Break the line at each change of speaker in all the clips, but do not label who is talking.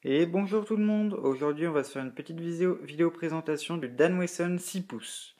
Et bonjour tout le monde, aujourd'hui on va se faire une petite vidéo présentation du Dan Wesson 6 pouces.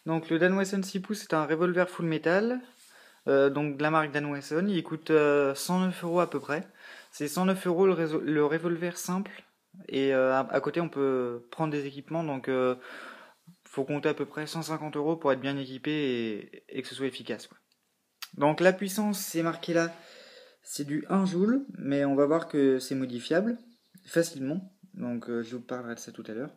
Donc le Dan Wesson 6 pouces c'est un revolver full metal, donc de la marque Dan Wesson, il coûte 109 € à peu près. C'est 109 € le revolver simple, et à côté on peut prendre des équipements, donc faut compter à peu près 150 € pour être bien équipé et que ce soit efficace, quoi. Donc la puissance c'est marqué là, c'est du 1 joule, mais on va voir que c'est modifiable facilement. Donc je vous parlerai de ça tout à l'heure.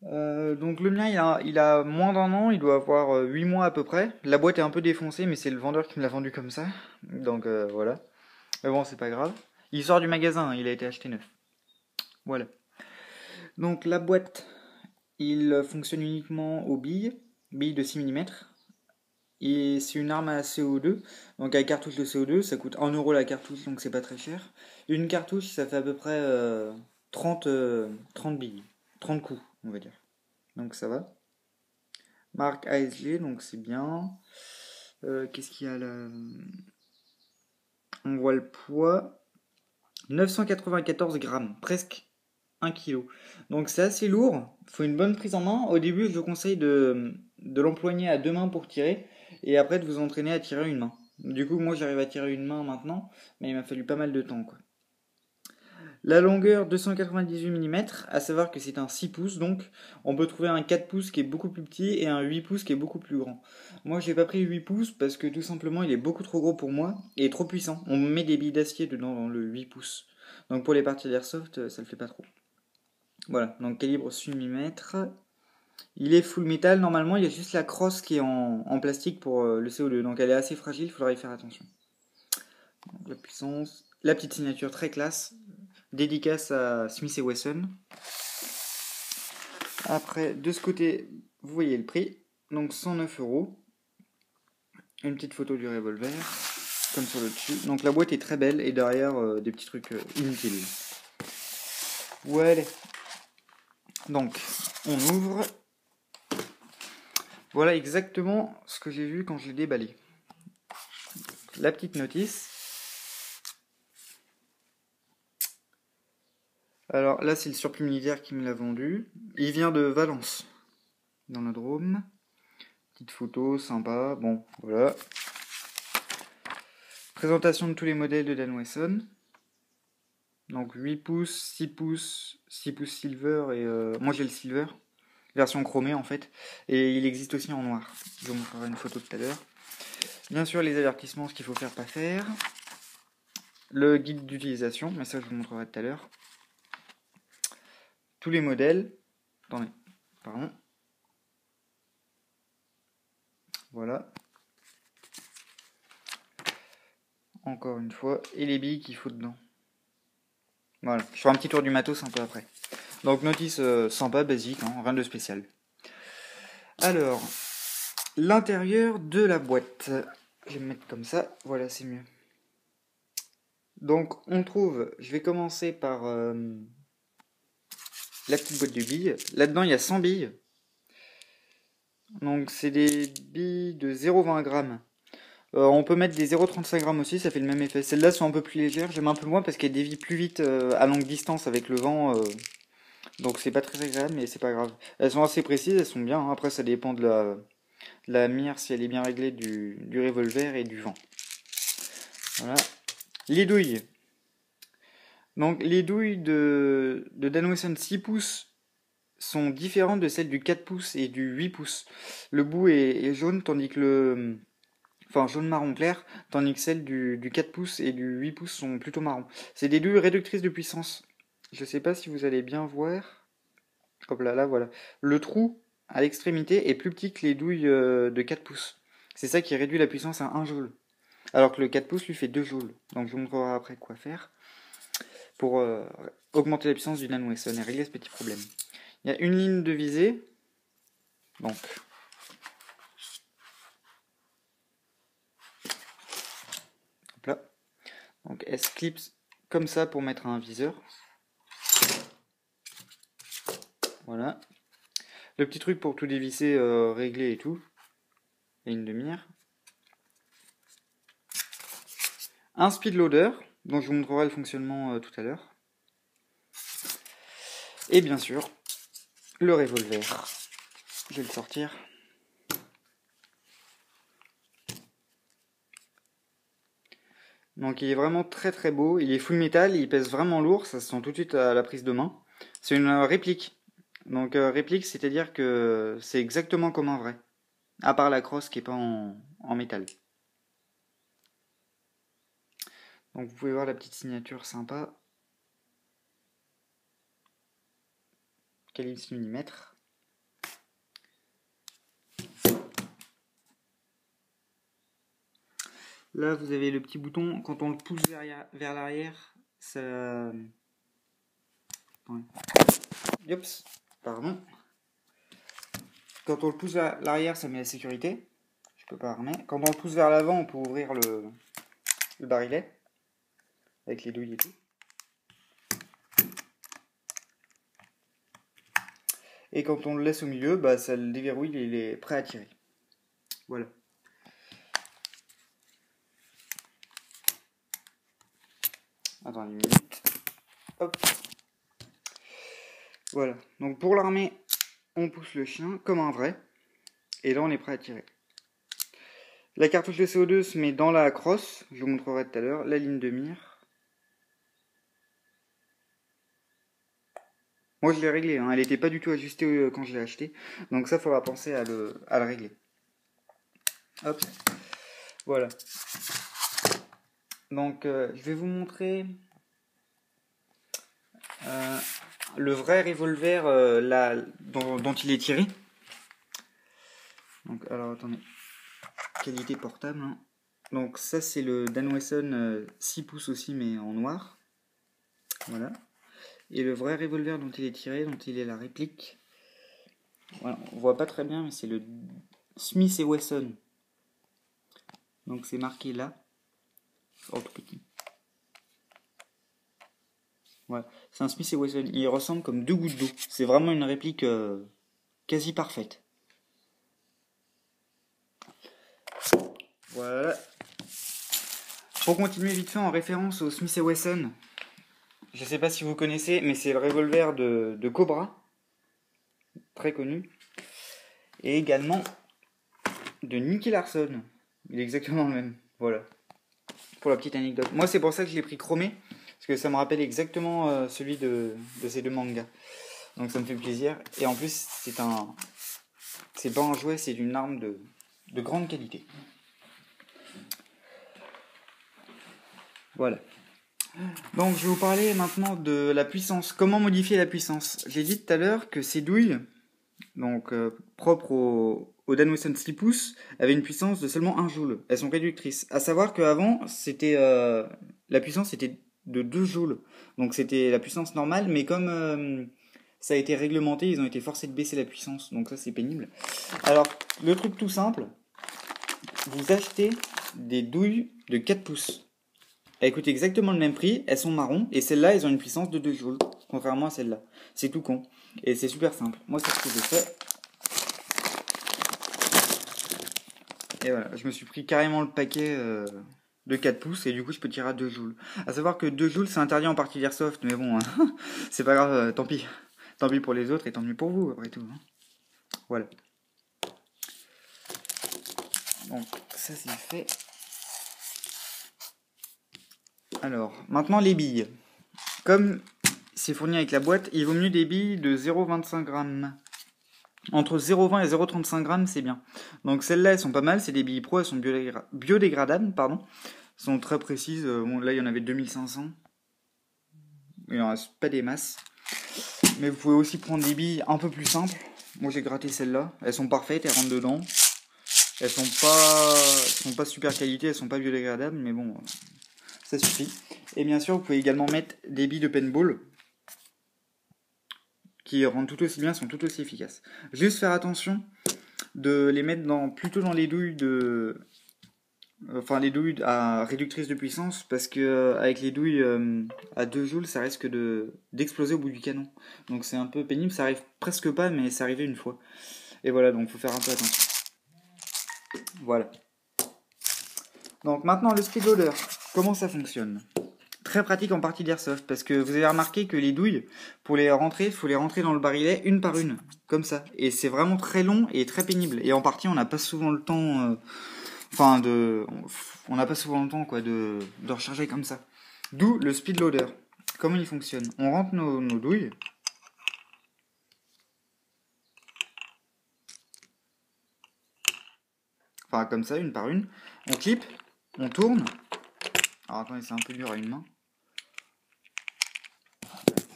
Donc le mien il a moins d'un an, il doit avoir 8 mois à peu près. La boîte est un peu défoncée, mais c'est le vendeur qui me l'a vendu comme ça. Donc voilà. Mais bon, c'est pas grave. Il sort du magasin, hein, il a été acheté neuf. Voilà. Donc la boîte, il fonctionne uniquement aux billes de 6 mm. Et c'est une arme à CO2, donc avec cartouche de CO2, ça coûte 1 € la cartouche, donc c'est pas très cher. Une cartouche, ça fait à peu près 30 billes, 30 coups, on va dire. Donc ça va. Marque ASG, donc c'est bien. Qu'est-ce qu'il y a là? On voit le poids. 994 grammes, presque 1 kg. Donc c'est assez lourd, il faut une bonne prise en main. Au début, je vous conseille de l'empoigner à deux mains pour tirer, et après de vous entraîner à tirer une main. Du coup, moi j'arrive à tirer une main maintenant, mais il m'a fallu pas mal de temps, quoi. La longueur 298 mm, à savoir que c'est un 6 pouces, donc on peut trouver un 4 pouces qui est beaucoup plus petit et un 8 pouces qui est beaucoup plus grand. Moi j'ai pas pris 8 pouces parce que tout simplement il est beaucoup trop gros pour moi et trop puissant. On met des billes d'acier dedans dans le 8 pouces. Donc pour les parties d'airsoft, ça le fait pas trop. Voilà, donc calibre 6 mm. Il est full métal, normalement il y a juste la crosse qui est en plastique pour le CO2, donc elle est assez fragile, il faudra y faire attention. Donc, la puissance, la petite signature très classe, dédicace à Smith & Wesson. Après, de ce côté, vous voyez le prix, donc 109 €. Une petite photo du revolver, comme sur le dessus. Donc la boîte est très belle et derrière des petits trucs inutiles. Voilà. Donc, on ouvre. Voilà exactement ce que j'ai vu quand je l'ai déballé. La petite notice. Alors là, c'est le surplus militaire qui me l'a vendu. Il vient de Valence, dans le Drôme. Petite photo, sympa. Bon, voilà. Présentation de tous les modèles de Dan Wesson. Donc 8 pouces, 6 pouces, 6 pouces silver et moi j'ai le silver, version chromée en fait, et il existe aussi en noir. Je vous montrerai une photo tout à l'heure. Bien sûr les avertissements, ce qu'il faut faire, pas faire. Le guide d'utilisation, mais ça je vous montrerai tout à l'heure. Tous les modèles. Attendez, pardon. Voilà. Encore une fois, et les billes qu'il faut dedans. Voilà, je ferai un petit tour du matos un peu après. Donc notice sympa, basique, hein, rien de spécial. Alors, l'intérieur de la boîte. Je vais me mettre comme ça, voilà, c'est mieux. Donc, on trouve, je vais commencer par la petite boîte de billes. Là-dedans, il y a 100 billes. Donc, c'est des billes de 0,20 grammes. On peut mettre des 0,35 grammes aussi, ça fait le même effet. Celles-là sont un peu plus légères, j'aime un peu moins parce qu'elles dévient plus vite à longue distance avec le vent. Donc, c'est pas très agréable, mais c'est pas grave. Elles sont assez précises, elles sont bien. Hein. Après, ça dépend de la mire, si elle est bien réglée du revolver et du vent. Voilà. Les douilles. Donc les douilles de Dan Wesson 6 pouces sont différentes de celles du 4 pouces et du 8 pouces. Le bout est jaune, tandis que enfin jaune marron clair, tandis que celles du 4 pouces et du 8 pouces sont plutôt marron. C'est des douilles réductrices de puissance. Je sais pas si vous allez bien voir. Hop là, là voilà. Le trou à l'extrémité est plus petit que les douilles de 4 pouces. C'est ça qui réduit la puissance à 1 joule. Alors que le 4 pouces lui fait 2 joules. Donc je vous montrerai après quoi faire pour augmenter la puissance du Dan Wesson et régler ce petit problème. Il y a une ligne de visée. Donc, hop là. Donc elle se clipse comme ça pour mettre un viseur. Voilà. Le petit truc pour tout dévisser, régler et tout. Ligne de mire. Un speed loader. Donc je vous montrerai le fonctionnement tout à l'heure. Et bien sûr, le revolver. Je vais le sortir. Donc il est vraiment très très beau. Il est full métal, il pèse vraiment lourd, ça se sent tout de suite à la prise de main. C'est une réplique. Donc réplique, c'est-à-dire que c'est exactement comme un vrai. À part la crosse qui est pas en métal. Donc vous pouvez voir la petite signature sympa. Calibre 6 mm. Là vous avez le petit bouton, quand on le pousse vers l'arrière, ça... Ouais. Yops, pardon. Quand on le pousse vers l'arrière, ça met la sécurité. Je peux pas armer. Quand on le pousse vers l'avant, on peut ouvrir le barillet. Avec les douilles et tout. Et quand on le laisse au milieu, bah, ça le déverrouille et il est prêt à tirer. Voilà. Attends une minute. Hop. Voilà. Donc pour l'armer, on pousse le chien comme un vrai. Et là, on est prêt à tirer. La cartouche de CO2 se met dans la crosse. Je vous montrerai tout à l'heure. La ligne de mire. Moi, je l'ai réglé. Hein. Elle n'était pas du tout ajustée quand je l'ai acheté. Donc ça, il faudra penser à le régler. Hop. Voilà. Donc, je vais vous montrer le vrai revolver dont il est tiré. Donc, alors, attendez. Qualité portable. Hein. Donc, ça, c'est le Dan Wesson 6 pouces aussi, mais en noir. Voilà. Et le vrai revolver dont il est tiré, dont il est la réplique. Voilà, on voit pas très bien, mais c'est le Smith & Wesson. Donc, c'est marqué là. Oh, tout petit. Ouais, c'est un Smith & Wesson. Il ressemble comme deux gouttes d'eau. C'est vraiment une réplique quasi parfaite. Voilà. Pour continuer vite fait en référence au Smith & Wesson, je sais pas si vous connaissez, mais c'est le revolver de Cobra, très connu, et également de Nicky Larson. Il est exactement le même. Voilà. Pour la petite anecdote. Moi, c'est pour ça que je l'ai pris chromé, parce que ça me rappelle exactement celui de ces deux mangas. Donc ça me fait plaisir. Et en plus, c'est pas un jouet, c'est une arme de grande qualité. Voilà. Donc je vais vous parler maintenant de la puissance. Comment modifier la puissance? J'ai dit tout à l'heure que ces douilles, donc propres au Dan Wesson 6 pouces, avaient une puissance de seulement 1 joule. Elles sont réductrices. À savoir qu'avant, c'était la puissance était de 2 joules. Donc c'était la puissance normale, mais comme ça a été réglementé, ils ont été forcés de baisser la puissance. Donc ça c'est pénible. Alors, le truc tout simple, vous achetez des douilles de 4 pouces. Elles coûtent exactement le même prix, elles sont marron, et celles-là, elles ont une puissance de 2 joules, contrairement à celle-là. C'est tout con. Et c'est super simple. Moi, c'est ce que j'ai fait. Et voilà, je me suis pris carrément le paquet de 4 pouces, et du coup, je peux tirer à 2 joules. À savoir que 2 joules, c'est interdit en partie d'airsoft, mais bon, hein, c'est pas grave, tant pis. Tant pis pour les autres, et tant mieux pour vous, après tout. Hein. Voilà. Donc, ça, c'est fait. Alors, maintenant les billes. Comme c'est fourni avec la boîte, il vaut mieux des billes de 0,25 grammes. Entre 0,20 et 0,35 grammes, c'est bien. Donc celles-là, elles sont pas mal. C'est des billes pro, elles sont biodégradables, pardon. Elles sont très précises. Bon, là, il y en avait 2500. Il en reste pas des masses. Mais vous pouvez aussi prendre des billes un peu plus simples. Moi, j'ai gratté celles-là. Elles sont parfaites, elles rentrent dedans. Elles sont pas super qualité, elles sont pas biodégradables, mais bon, ça suffit. Et bien sûr, vous pouvez également mettre des billes de paintball qui rendent tout aussi bien, sont tout aussi efficaces. Juste faire attention de les mettre plutôt dans les douilles les douilles à réductrice de puissance, parce que avec les douilles à 2 joules, ça risque d'exploser au bout du canon. Donc c'est un peu pénible, ça arrive presque pas, mais c'est arrivé une fois. Et voilà, donc faut faire un peu attention. Voilà. Donc maintenant le speed loader, comment ça fonctionne? Très pratique en partie d'airsoft, parce que vous avez remarqué que les douilles, pour les rentrer, il faut les rentrer dans le barillet une par une, comme ça. Et c'est vraiment très long et très pénible. Et en partie, on n'a pas souvent le temps, on n'a pas souvent le temps, quoi, de recharger comme ça. D'où le speed loader. Comment il fonctionne? On rentre nos douilles. Enfin, comme ça, une par une. On clip, on tourne. Alors attendez, c'est un peu dur à une main.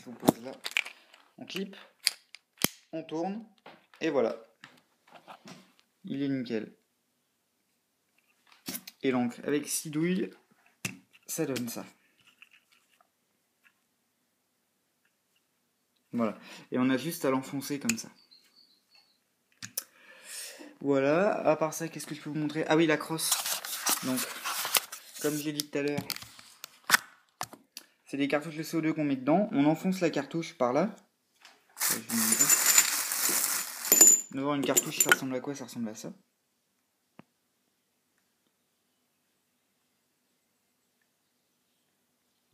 Je vous pose là. On clip, on tourne, et voilà. Il est nickel. Et l'encre avec 6 douilles, ça donne ça. Voilà. Et on a juste à l'enfoncer comme ça. Voilà. À part ça, qu'est-ce que je peux vous montrer? Ah oui, la crosse. Donc, comme je l'ai dit tout à l'heure, c'est des cartouches de CO2 qu'on met dedans. On enfonce la cartouche par là. Je vais vous montrer. Devant une cartouche, ça ressemble à quoi? Ça ressemble à ça.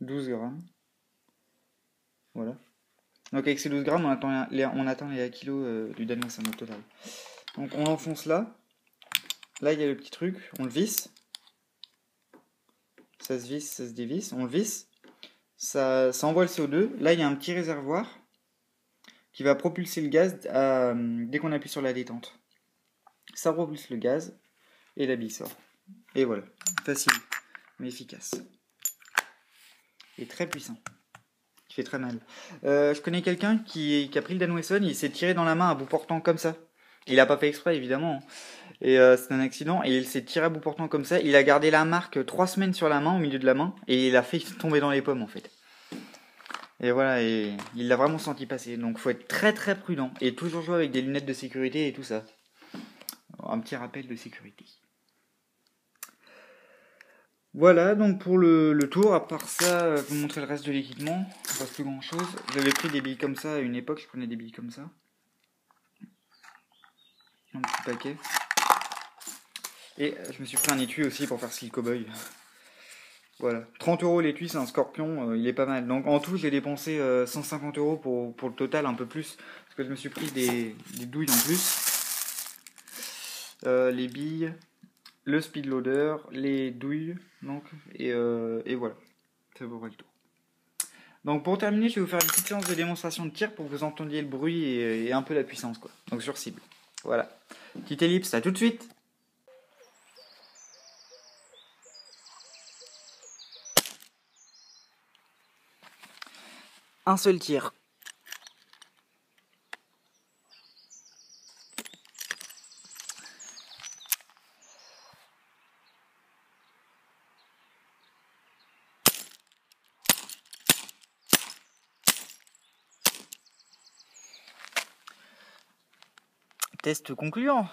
« 12 grammes. Voilà. Donc avec ces 12 grammes, on atteint les 1 kg du Danois au total. Donc on l'enfonce là. Là, il y a le petit truc. On le visse. Ça se visse, ça se dévisse. On le visse. Ça envoie le CO2. Là, il y a un petit réservoir qui va propulser le gaz dès qu'on appuie sur la détente. Ça propulse le gaz et la bille sort. Et voilà. Facile, mais efficace. Et très puissant. Qui fait très mal. Je connais quelqu'un qui a pris le Danwesson, il s'est tiré dans la main à bout portant comme ça. Il a pas fait exprès évidemment. Et c'est un accident et il s'est tiré à bout portant comme ça. Il a gardé la marque 3 semaines sur la main, au milieu de la main, et il a fait tomber dans les pommes en fait. Et voilà, et il l'a vraiment senti passer. Donc faut être très très prudent et toujours jouer avec des lunettes de sécurité et tout ça. Un petit rappel de sécurité. Voilà donc pour le tour. À part ça, je vais vous montrer le reste de l'équipement. Il ne reste plus grand chose. J'avais pris des billes comme ça à une époque, je prenais des billes comme ça. Un petit paquet. Et je me suis pris un étui aussi pour faire style cowboy. Voilà. 30 € l'étui, c'est un Scorpion, il est pas mal. Donc en tout, j'ai dépensé 150 € pour le total, un peu plus. Parce que je me suis pris des douilles en plus. Les billes, le speed loader, les douilles, donc, et voilà. C'est pour le tour. Donc pour terminer, je vais vous faire une petite séance de démonstration de tir pour que vous entendiez le bruit et un peu la puissance, quoi. Donc sur cible. Voilà. Petite ellipse, à tout de suite. Un seul tir. Test concluant.